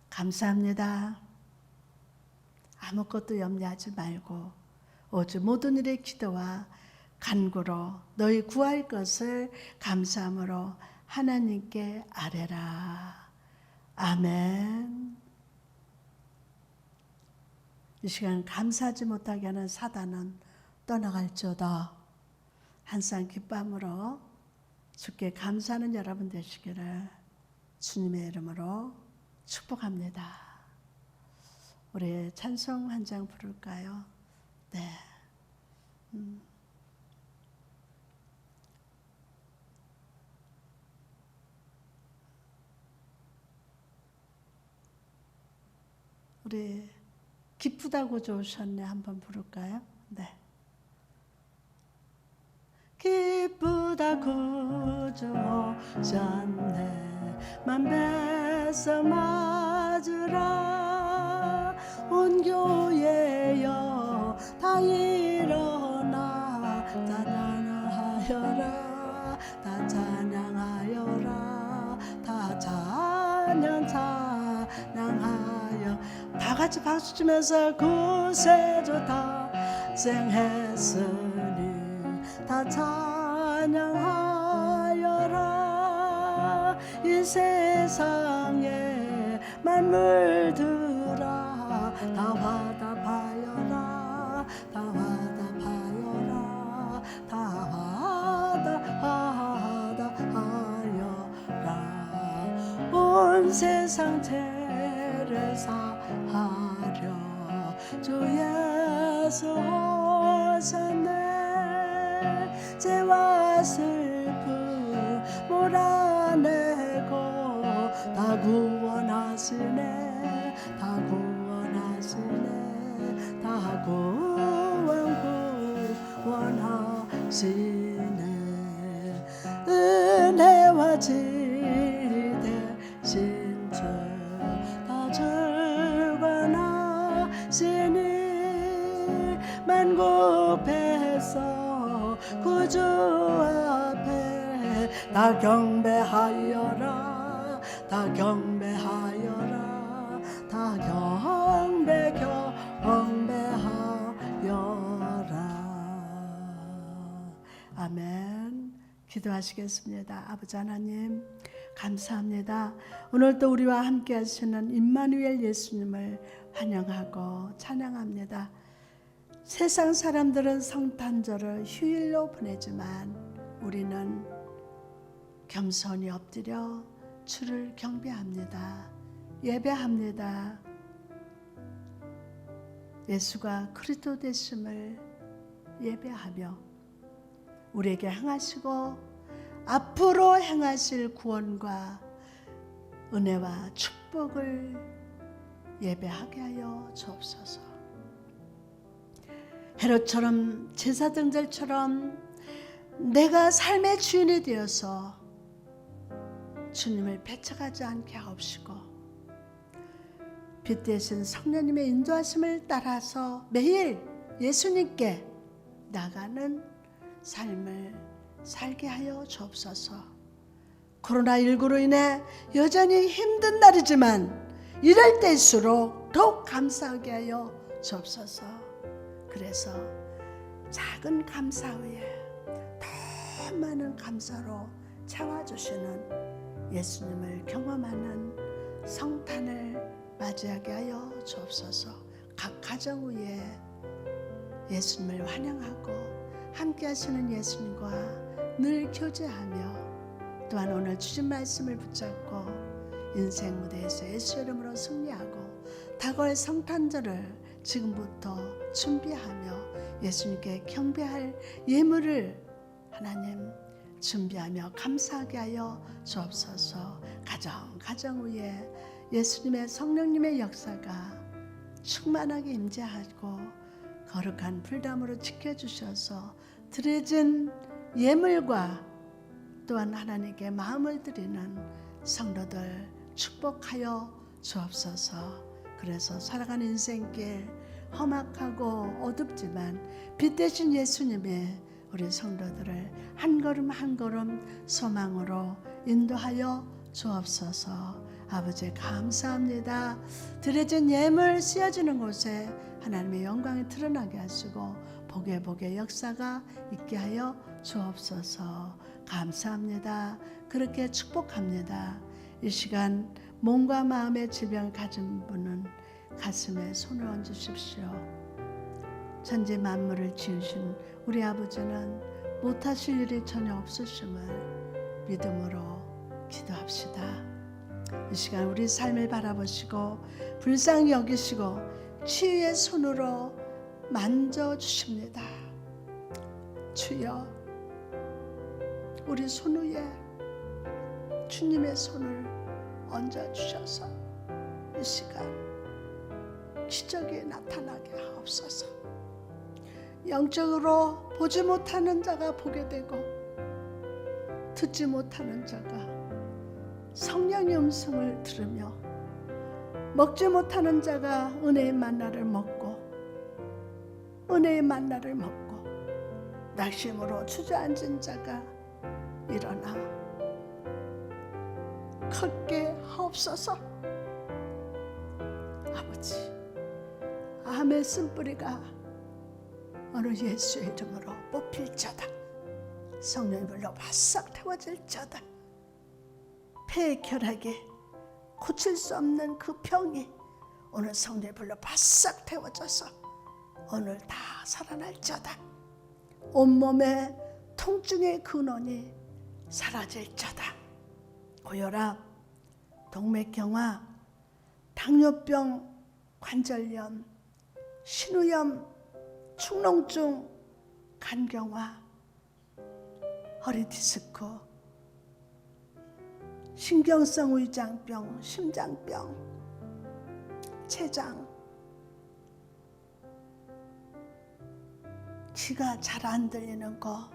감사합니다. 아무것도 염려하지 말고 오직 모든 일의 기도와 간구로 너희 구할 것을 감사함으로 하나님께 아뢰라. 아멘. 이 시간 감사하지 못하게 하는 사단은 떠나갈지어다. 항상 기쁨으로 주께 감사하는 여러분 되시기를 주님의 이름으로 축복합니다. 우리 찬송 한 장 부를까요? 네. 우리 기쁘다고 좋으셨네 한번 부를까요? 네. 기쁘다고 좋으셨네 만배서 맞으라 온 교회여 다 일어나 찬양하여라 다 찬양하여라 다 찬양하여 다 같이 박수 치면서 구세주다 생했으니 다 찬양하여라 이 세상에 만물들아 다 화답하여라 다 화답하여라 다 화답하여라 온 세상 죄를 사하려 주 예수 오셨네 죄와 슬픔 몰아내고 다 구원하시네 다 구원하시네 다 구원하시네 은혜와 진리 대신 주 다 주관하시니 만국에서 구주 앞에 다 경배하여라 다 경배하여라 다 경배하여라 아멘. 기도하시겠습니다. 아버지 하나님 감사합니다. 오늘도 우리와 함께 하시는 임마누엘 예수님을 환영하고 찬양합니다. 세상 사람들은 성탄절을 휴일로 보내지만 우리는 겸손히 엎드려 주를 경배합니다. 예배합니다. 예수가 그리스도 되심을 예배하며 우리에게 행하시고 앞으로 행하실 구원과 은혜와 축복을 예배하게 하여 주옵소서. 헤롯처럼 제사장들처럼 내가 삶의 주인이 되어서 주님을 배척하지 않게 하옵시고 빛 대신 성령님의 인도하심을 따라서 매일 예수님께 나가는 삶을 살게 하여 주옵소서. 코로나19로 인해 여전히 힘든 날이지만 이럴 때일수록 더욱 감사하게 하여 주옵소서. 그래서 작은 감사 후에 더 많은 감사로 채워주시는 예수님을 경험하는 성탄을 맞이하게 하여 주옵소서. 각 가정 위에 예수님을 환영하고 함께 하시는 예수님과 늘 교제하며 또한 오늘 주신 말씀을 붙잡고 인생 무대에서 예수 이름으로 승리하고 다가올 성탄절을 지금부터 준비하며 예수님께 경배할 예물을 하나님 준비하며 감사하게 하여 주옵소서. 가정 위에 예수님의 성령님의 역사가 충만하게 임재하고 거룩한 불담으로 지켜주셔서 드려진 예물과 또한 하나님께 마음을 드리는 성도들 축복하여 주옵소서. 그래서 살아가는 인생길 험악하고 어둡지만 빛 대신 예수님의 우리 성도들을 한 걸음 한 걸음 소망으로 인도하여 주옵소서. 아버지 감사합니다. 드려진 예물 쓰여지는 곳에 하나님의 영광이 드러나게 하시고 복의 역사가 있게 하여 주옵소서. 감사합니다. 그렇게 축복합니다. 이 시간 몸과 마음의 질병을 가진 분은 가슴에 손을 얹으십시오. 천지 만물을 지으신 우리 아버지는 못하실 일이 전혀 없으심을 믿음으로 기도합시다. 이 시간 우리 삶을 바라보시고 불쌍히 여기시고 치유의 손으로 만져주십니다. 주여, 우리 손 위에 주님의 손을 얹어주셔서 이 시간 기적이 나타나게 하옵소서. 영적으로 보지 못하는 자가 보게 되고 듣지 못하는 자가 성령의 음성을 들으며 먹지 못하는 자가 은혜의 만나를 먹고 은혜의 만나를 먹고 낙심으로 주저앉은 자가 일어나 걷게 하옵소서. 아버지, 암의 쓴뿌리가 오늘 예수의 이름으로 뽑힐자다. 성령의 불로 바싹 태워질자다. 폐의 결핵에 고칠 수 없는 그 병이 오늘 성령의 불로 바싹 태워져서 오늘 다 살아날자다. 온몸의 통증의 근원이 사라질자다. 고혈압, 동맥경화, 당뇨병, 관절염, 신우염, 축농증, 간경화, 허리디스크, 신경성 위장병, 심장병, 췌장, 귀가 잘 안 들리는 거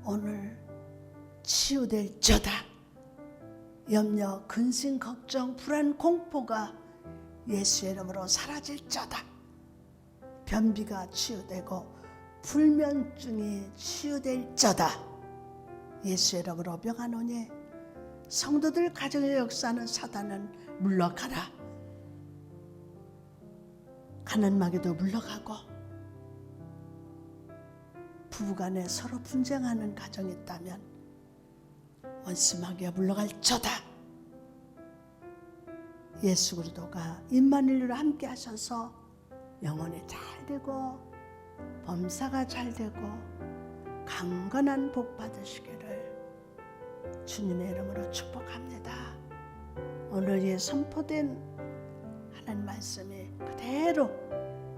오늘 치유될저다. 염려, 근심, 걱정, 불안, 공포가 예수의 이름으로 사라질저다. 변비가 치유되고 불면증이 치유될저다. 예수의 이름으로 명하노니 성도들 가정에 역사하는 사단은 물러가라. 가는 마귀도 물러가고 부부간에 서로 분쟁하는 가정이 있다면 원수마귀가 물러갈저다. 예수 그리스도가 임마누엘로 함께 하셔서 영혼이 잘 되고 범사가 잘 되고 강건한 복 받으시기를 주님의 이름으로 축복합니다. 오늘 이 선포된 하나님 말씀이 그대로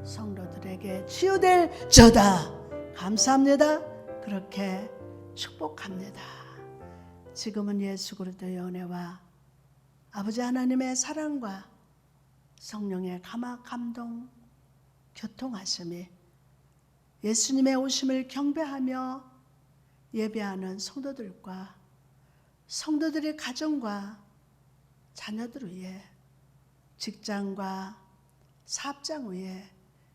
성도들에게 치유될 저다. 감사합니다. 그렇게 축복합니다. 지금은 예수 그리스도의 은혜와 아버지 하나님의 사랑과 성령의 감동, 교통하심이 예수님의 오심을 경배하며 예배하는 성도들과 성도들의 가정과 자녀들 위에 직장과 사업장 위에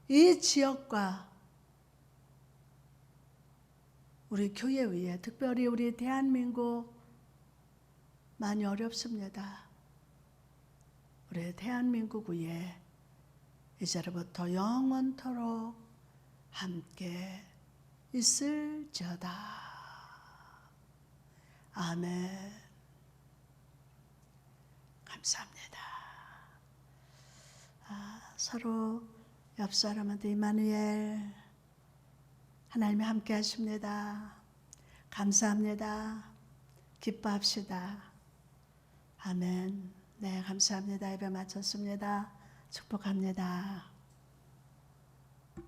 이 지역과 우리 교회 위에 특별히 우리 대한민국 많이 어렵습니다. 우리 대한민국 위에 이제로부터 영원토록 함께 있을지어다. 아멘. 감사합니다. 서로 옆 사람한테 임마누엘 하나님이 함께 하십니다. 감사합니다. 기뻐합시다. 아멘. 네, 감사합니다. 예배 마쳤습니다. 축복합니다.